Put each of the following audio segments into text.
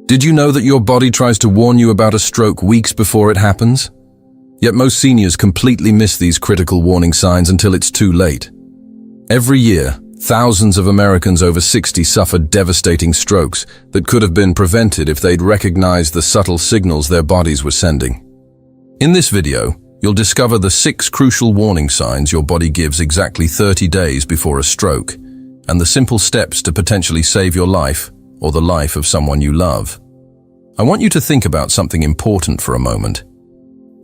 Did you know that your body tries to warn you about a stroke weeks before it happens? Yet most seniors completely miss these critical warning signs until it's too late. Every year, thousands of Americans over 60 suffer devastating strokes that could have been prevented if they'd recognized the subtle signals their bodies were sending. In this video, you'll discover the 6 crucial warning signs your body gives exactly 30 days before a stroke, and the simple steps to potentially save your life or the life of someone you love. I want you to think about something important for a moment.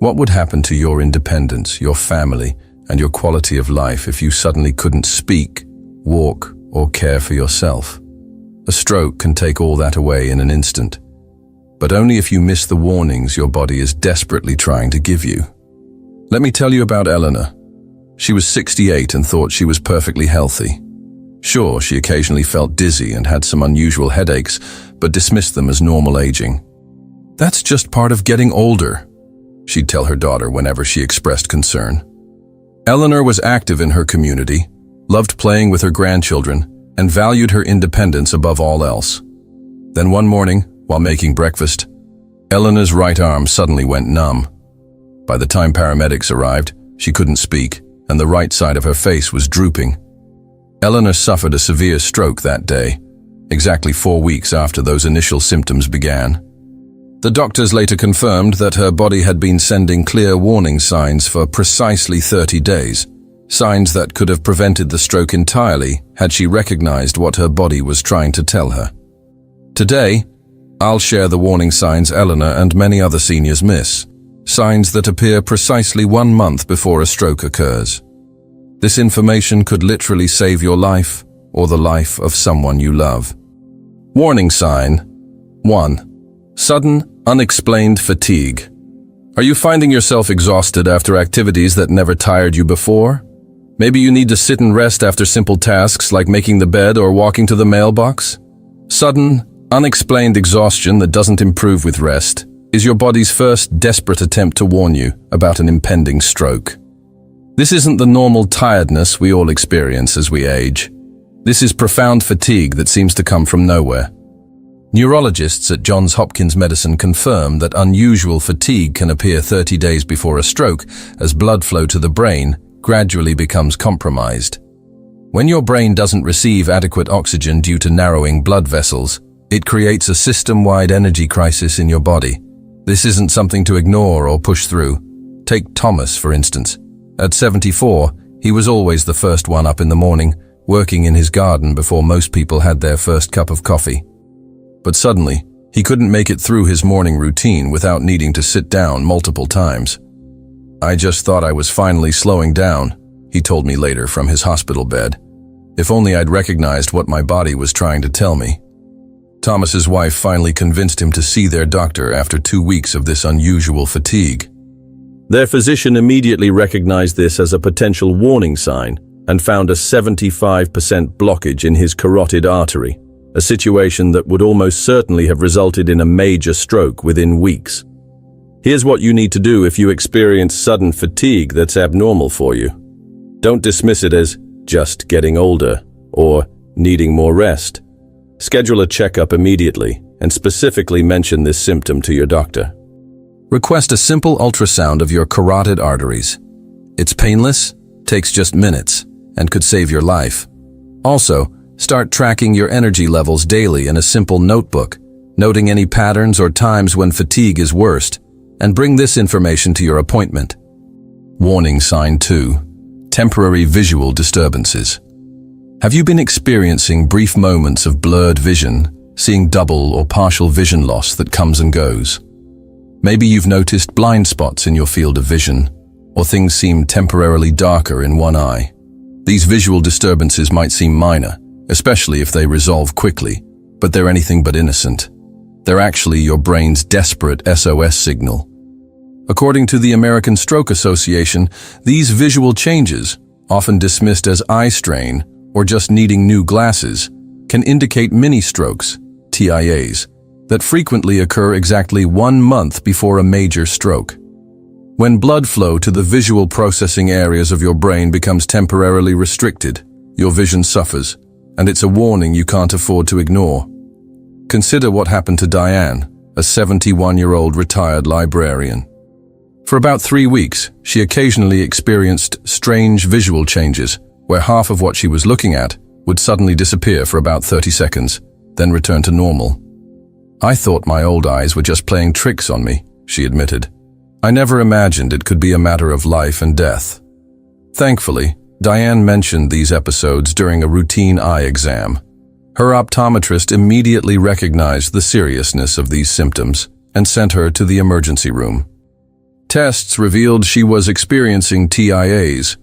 What would happen to your independence, your family, and your quality of life if you suddenly couldn't speak, walk, or care for yourself? A stroke can take all that away in an instant, but only if you miss the warnings your body is desperately trying to give you. Let me tell you about Eleanor. She was 68 and thought she was perfectly healthy. Sure, she occasionally felt dizzy and had some unusual headaches, but dismissed them as normal aging. "That's just part of getting older," she'd tell her daughter whenever she expressed concern. Eleanor was active in her community, loved playing with her grandchildren, and valued her independence above all else. Then one morning, while making breakfast, Eleanor's right arm suddenly went numb. By the time paramedics arrived, she couldn't speak, and the right side of her face was drooping. Eleanor suffered a severe stroke that day, exactly 4 weeks after those initial symptoms began. The doctors later confirmed that her body had been sending clear warning signs for precisely 30 days, signs that could have prevented the stroke entirely had she recognized what her body was trying to tell her. Today, I'll share the warning signs Eleanor and many other seniors miss, signs that appear precisely 1 month before a stroke occurs. This information could literally save your life or the life of someone you love. Warning sign 1. Sudden, unexplained fatigue. Are you finding yourself exhausted after activities that never tired you before? Maybe you need to sit and rest after simple tasks like making the bed or walking to the mailbox? Sudden, unexplained exhaustion that doesn't improve with rest is your body's first desperate attempt to warn you about an impending stroke. This isn't the normal tiredness we all experience as we age. This is profound fatigue that seems to come from nowhere. Neurologists at Johns Hopkins Medicine confirm that unusual fatigue can appear 30 days before a stroke as blood flow to the brain gradually becomes compromised. When your brain doesn't receive adequate oxygen due to narrowing blood vessels, it creates a system-wide energy crisis in your body. This isn't something to ignore or push through. Take Thomas, for instance. At 74, he was always the first one up in the morning, working in his garden before most people had their first cup of coffee. But suddenly, he couldn't make it through his morning routine without needing to sit down multiple times. "I just thought I was finally slowing down," he told me later from his hospital bed. "If only I'd recognized what my body was trying to tell me." Thomas's wife finally convinced him to see their doctor after 2 weeks of this unusual fatigue. Their physician immediately recognized this as a potential warning sign and found a 75% blockage in his carotid artery, a situation that would almost certainly have resulted in a major stroke within weeks. Here's what you need to do if you experience sudden fatigue that's abnormal for you. Don't dismiss it as just getting older or needing more rest. Schedule a checkup immediately and specifically mention this symptom to your doctor. Request a simple ultrasound of your carotid arteries. It's painless, takes just minutes, and could save your life. Also, start tracking your energy levels daily in a simple notebook, noting any patterns or times when fatigue is worst, and bring this information to your appointment. Warning sign 2. Temporary visual disturbances. Have you been experiencing brief moments of blurred vision, seeing double or partial vision loss that comes and goes? Maybe you've noticed blind spots in your field of vision, or things seem temporarily darker in one eye. These visual disturbances might seem minor, especially if they resolve quickly, but they're anything but innocent. They're actually your brain's desperate SOS signal. According to the American Stroke Association, these visual changes, often dismissed as eye strain or just needing new glasses, can indicate mini-strokes, TIAs, that frequently occur exactly 1 month before a major stroke. When blood flow to the visual processing areas of your brain becomes temporarily restricted, your vision suffers, and it's a warning you can't afford to ignore. consider what happened to Diane, a 71-year-old retired librarian. For about 3 weeks, she occasionally experienced strange visual changes, where half of what she was looking at would suddenly disappear for about 30 seconds, then return to normal. "I thought my old eyes were just playing tricks on me," she admitted. "I never imagined it could be a matter of life and death." Thankfully, Diane mentioned these episodes during a routine eye exam. Her optometrist immediately recognized the seriousness of these symptoms and sent her to the emergency room. Tests revealed she was experiencing TIAs,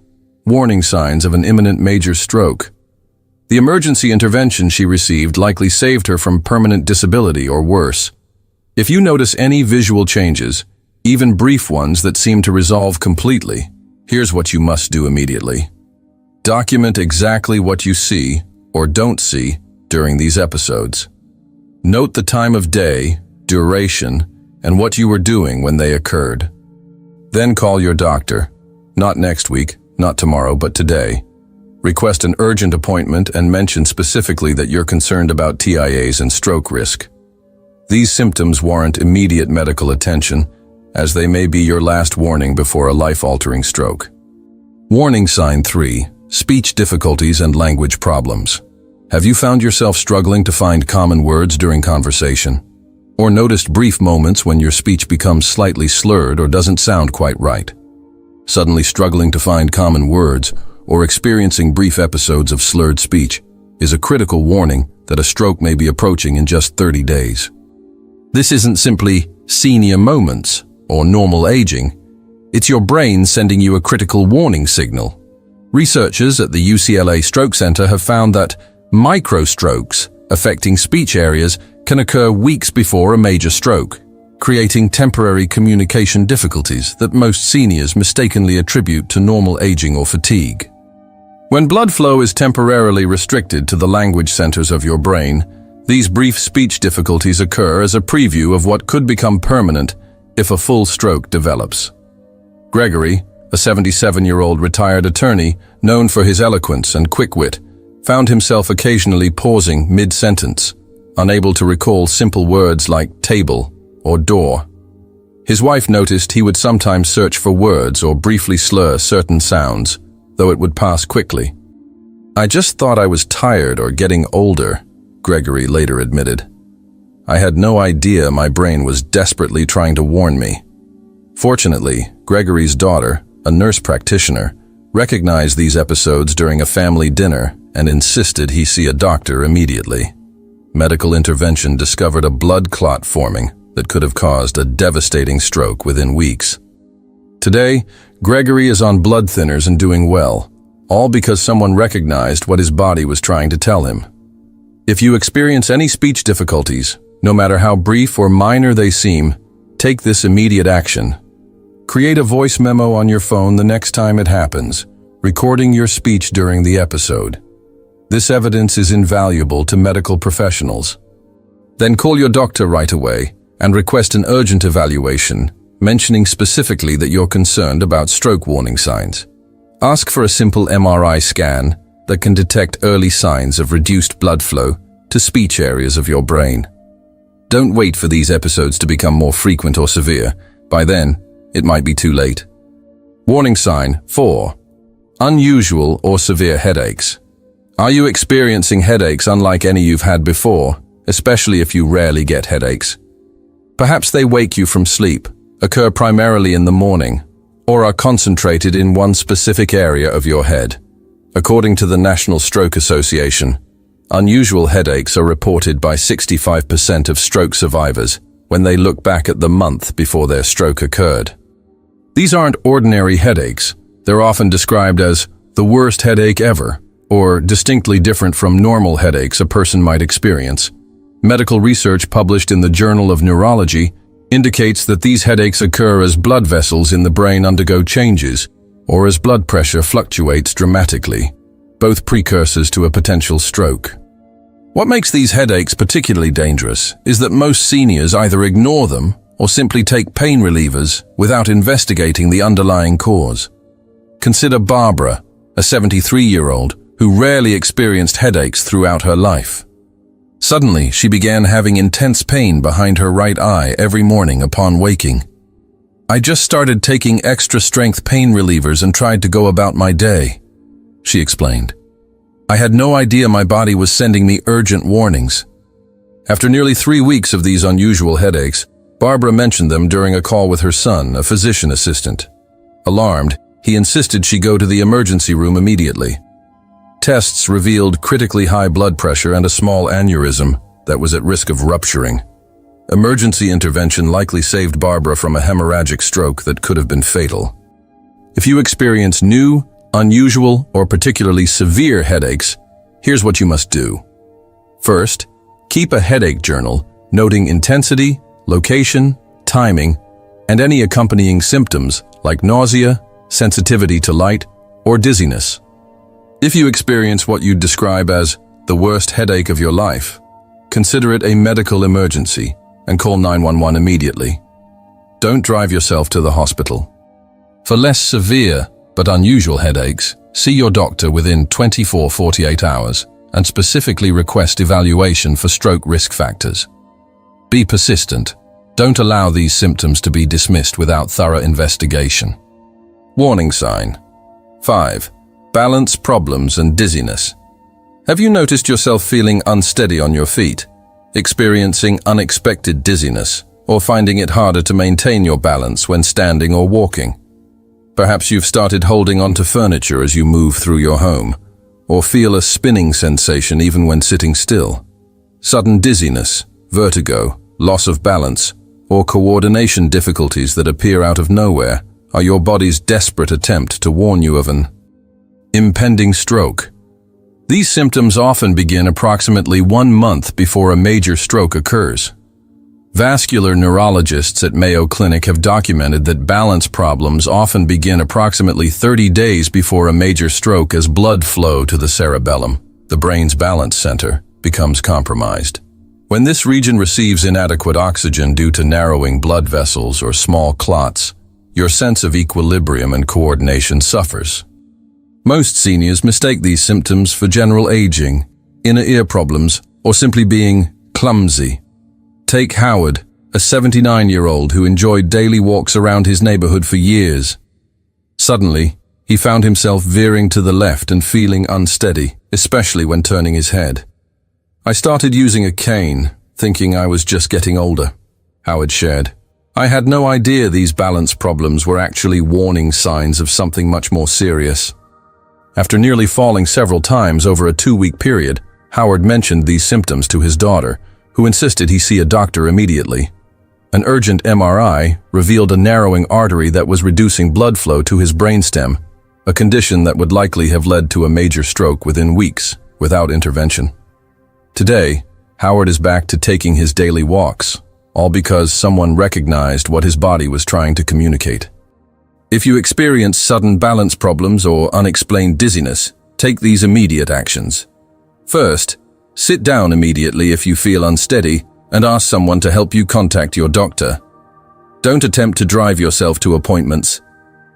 warning signs of an imminent major stroke. The emergency intervention she received likely saved her from permanent disability or worse. If you notice any visual changes, even brief ones that seem to resolve completely, here's what you must do immediately. Document exactly what you see or don't see during these episodes. Note the time of day, duration, and what you were doing when they occurred. Then call your doctor, not next week, not tomorrow, but today. Request an urgent appointment and mention specifically that you're concerned about TIAs and stroke risk. These symptoms warrant immediate medical attention, as they may be your last warning before a life-altering stroke. Warning sign 3, speech difficulties and language problems. Have you found yourself struggling to find common words during conversation? Or noticed brief moments when your speech becomes slightly slurred or doesn't sound quite right? Suddenly struggling to find common words or experiencing brief episodes of slurred speech is a critical warning that a stroke may be approaching in just 30 days. This isn't simply senior moments or normal aging. It's your brain sending you a critical warning signal. Researchers at the UCLA Stroke Center have found that microstrokes affecting speech areas can occur weeks before a major stroke, creating temporary communication difficulties that most seniors mistakenly attribute to normal aging or fatigue. When blood flow is temporarily restricted to the language centers of your brain, these brief speech difficulties occur as a preview of what could become permanent if a full stroke develops. Gregory, a 77-year-old retired attorney known for his eloquence and quick wit, found himself occasionally pausing mid-sentence, unable to recall simple words like table or door. His wife noticed he would sometimes search for words or briefly slur certain sounds, though it would pass quickly. "I just thought I was tired or getting older," Gregory later admitted. "I had no idea my brain was desperately trying to warn me." Fortunately, Gregory's daughter, a nurse practitioner, recognized these episodes during a family dinner and insisted he see a doctor immediately. Medical intervention discovered a blood clot forming that could have caused a devastating stroke within weeks. Today, Gregory is on blood thinners and doing well, all because someone recognized what his body was trying to tell him. If you experience any speech difficulties, no matter how brief or minor they seem, take this immediate action. Create a voice memo on your phone the next time it happens, recording your speech during the episode. This evidence is invaluable to medical professionals. Then call your doctor right away and request an urgent evaluation, mentioning specifically that you're concerned about stroke warning signs. Ask for a simple MRI scan that can detect early signs of reduced blood flow to speech areas of your brain. Don't wait for these episodes to become more frequent or severe. By then, it might be too late. Warning sign 4. Unusual or severe headaches. Are you experiencing headaches unlike any you've had before, especially if you rarely get headaches? Perhaps they wake you from sleep, occur primarily in the morning, or are concentrated in one specific area of your head. According to the National Stroke Association, unusual headaches are reported by 65% of stroke survivors when they look back at the month before their stroke occurred. These aren't ordinary headaches. They're often described as the worst headache ever, or distinctly different from normal headaches a person might experience. Medical research published in the Journal of Neurology indicates that these headaches occur as blood vessels in the brain undergo changes, or as blood pressure fluctuates dramatically, both precursors to a potential stroke. What makes these headaches particularly dangerous is that most seniors either ignore them or simply take pain relievers without investigating the underlying cause. Consider Barbara, a 73-year-old who rarely experienced headaches throughout her life. Suddenly, she began having intense pain behind her right eye every morning upon waking. "I just started taking extra-strength pain relievers and tried to go about my day," she explained. "I had no idea my body was sending me urgent warnings." After nearly 3 weeks of these unusual headaches, Barbara mentioned them during a call with her son, a physician assistant. Alarmed, he insisted she go to the emergency room immediately. Tests revealed critically high blood pressure and a small aneurysm that was at risk of rupturing. Emergency intervention likely saved Barbara from a hemorrhagic stroke that could have been fatal. If you experience new, unusual, or particularly severe headaches, here's what you must do. First, keep a headache journal, noting intensity, location, timing, and any accompanying symptoms like nausea, sensitivity to light, or dizziness. If you experience what you'd describe as the worst headache of your life, consider it a medical emergency and call 911 immediately. Don't drive yourself to the hospital. For less severe but unusual headaches, see your doctor within 24-48 hours and specifically request evaluation for stroke risk factors. Be persistent. Don't allow these symptoms to be dismissed without thorough investigation. Warning sign. 5. Balance problems and dizziness. Have you noticed yourself feeling unsteady on your feet, experiencing unexpected dizziness, or finding it harder to maintain your balance when standing or walking? Perhaps you've started holding onto furniture as you move through your home, or feel a spinning sensation even when sitting still. Sudden dizziness, vertigo, loss of balance, or coordination difficulties that appear out of nowhere are your body's desperate attempt to warn you of an impending stroke. These symptoms often begin approximately 1 month before a major stroke occurs. Vascular neurologists at Mayo Clinic have documented that balance problems often begin approximately 30 days before a major stroke as blood flow to the cerebellum, the brain's balance center, becomes compromised. When this region receives inadequate oxygen due to narrowing blood vessels or small clots, your sense of equilibrium and coordination suffers. Most seniors mistake these symptoms for general aging, inner ear problems, or simply being clumsy. Take Howard, a 79-year-old who enjoyed daily walks around his neighborhood for years. Suddenly, he found himself veering to the left and feeling unsteady, especially when turning his head. "I started using a cane, thinking I was just getting older," Howard shared. "I had no idea these balance problems were actually warning signs of something much more serious." After nearly falling several times over a 2-week period, Howard mentioned these symptoms to his daughter, who insisted he see a doctor immediately. An urgent MRI revealed a narrowing artery that was reducing blood flow to his brainstem, a condition that would likely have led to a major stroke within weeks, without intervention. Today, Howard is back to taking his daily walks, all because someone recognized what his body was trying to communicate. If you experience sudden balance problems or unexplained dizziness, take these immediate actions. First, sit down immediately if you feel unsteady and ask someone to help you contact your doctor. Don't attempt to drive yourself to appointments.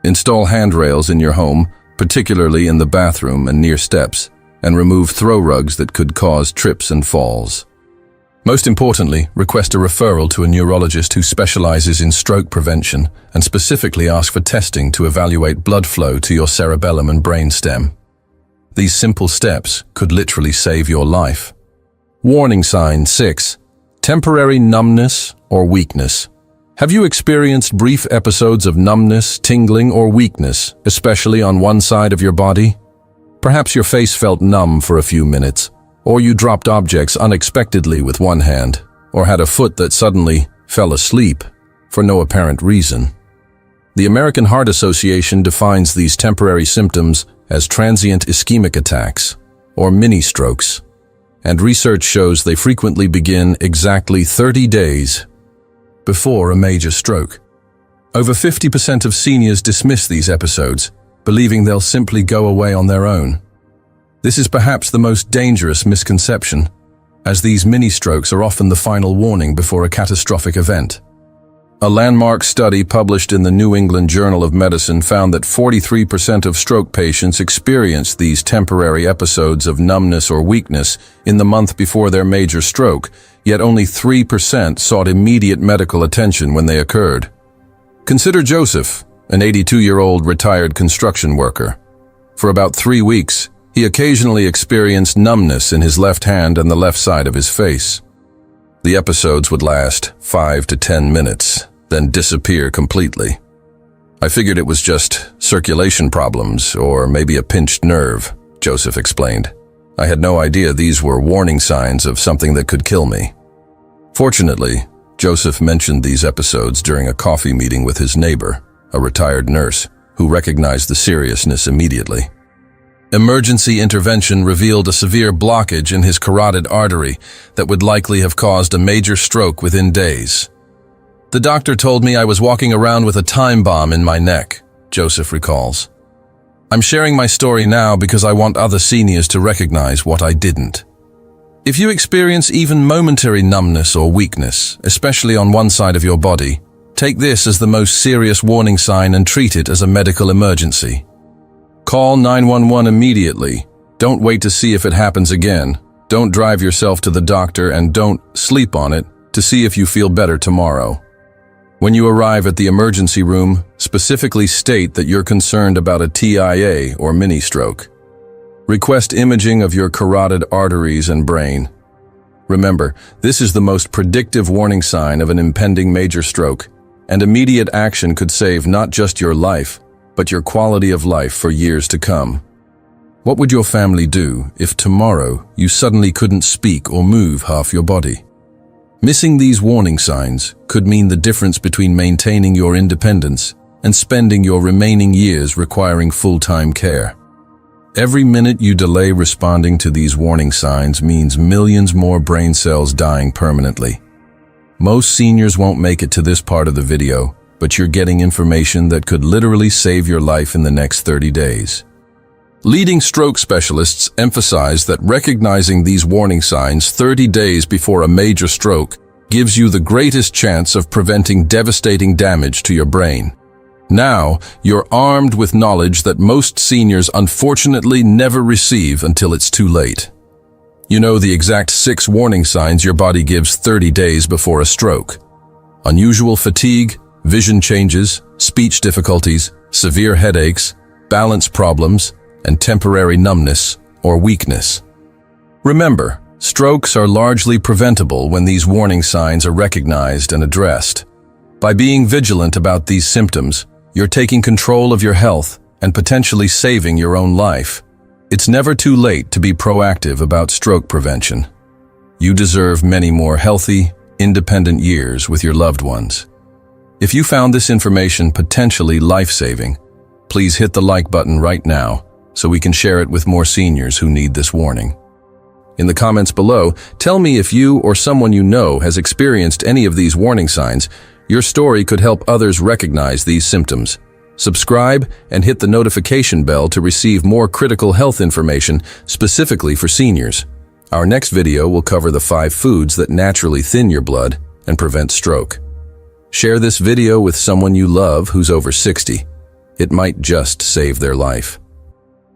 Install handrails in your home, particularly in the bathroom and near steps, and remove throw rugs that could cause trips and falls. Most importantly, request a referral to a neurologist who specializes in stroke prevention and specifically ask for testing to evaluate blood flow to your cerebellum and brainstem. These simple steps could literally save your life. Warning sign 6. Temporary numbness or weakness. Have you experienced brief episodes of numbness, tingling, or weakness, especially on one side of your body? Perhaps your face felt numb for a few minutes, or you dropped objects unexpectedly with one hand, or had a foot that suddenly fell asleep for no apparent reason. The American Heart Association defines these temporary symptoms as transient ischemic attacks, or mini-strokes, and research shows they frequently begin exactly 30 days before a major stroke. Over 50% of seniors dismiss these episodes, believing they'll simply go away on their own. This is perhaps the most dangerous misconception, as these mini-strokes are often the final warning before a catastrophic event. A landmark study published in the New England Journal of Medicine found that 43% of stroke patients experienced these temporary episodes of numbness or weakness in the month before their major stroke, yet only 3% sought immediate medical attention when they occurred. Consider Joseph, an 82-year-old retired construction worker. For about 3 weeks, he occasionally experienced numbness in his left hand and the left side of his face. The episodes would last 5 to 10 minutes, then disappear completely. I figured it was just circulation problems or maybe a pinched nerve, Joseph explained. I had no idea these were warning signs of something that could kill me. Fortunately, Joseph mentioned these episodes during a coffee meeting with his neighbor, a retired nurse, who recognized the seriousness immediately. Emergency intervention revealed a severe blockage in his carotid artery that would likely have caused a major stroke within days. The doctor told me I was walking around with a time bomb in my neck, Joseph recalls. I'm sharing my story now because I want other seniors to recognize what I didn't. If you experience even momentary numbness or weakness, especially on one side of your body, take this as the most serious warning sign and treat it as a medical emergency. Call 911 immediately. Don't wait to see if it happens again. Don't drive yourself to the doctor and don't sleep on it to see if you feel better tomorrow. When you arrive at the emergency room, specifically state that you're concerned about a TIA or mini-stroke. Request imaging of your carotid arteries and brain. Remember, this is the most predictive warning sign of an impending major stroke, and immediate action could save not just your life, but your quality of life for years to come. What would your family do if tomorrow you suddenly couldn't speak or move half your body? Missing these warning signs could mean the difference between maintaining your independence and spending your remaining years requiring full-time care. Every minute you delay responding to these warning signs means millions more brain cells dying permanently. Most seniors won't make it to this part of the video, but you're getting information that could literally save your life in the next 30 days. Leading stroke specialists emphasize that recognizing these warning signs 30 days before a major stroke gives you the greatest chance of preventing devastating damage to your brain. Now, you're armed with knowledge that most seniors unfortunately never receive until it's too late. You know the exact 6 warning signs your body gives 30 days before a stroke. Unusual fatigue, vision changes, speech difficulties, severe headaches, balance problems, and temporary numbness or weakness. Remember, strokes are largely preventable when these warning signs are recognized and addressed. By being vigilant about these symptoms, you're taking control of your health and potentially saving your own life. It's never too late to be proactive about stroke prevention. You deserve many more healthy, independent years with your loved ones. If you found this information potentially life-saving, please hit the like button right now so we can share it with more seniors who need this warning. In the comments below, tell me if you or someone you know has experienced any of these warning signs. Your story could help others recognize these symptoms. Subscribe and hit the notification bell to receive more critical health information specifically for seniors. Our next video will cover the 5 foods that naturally thin your blood and prevent stroke. Share this video with someone you love who's over 60. It might just save their life.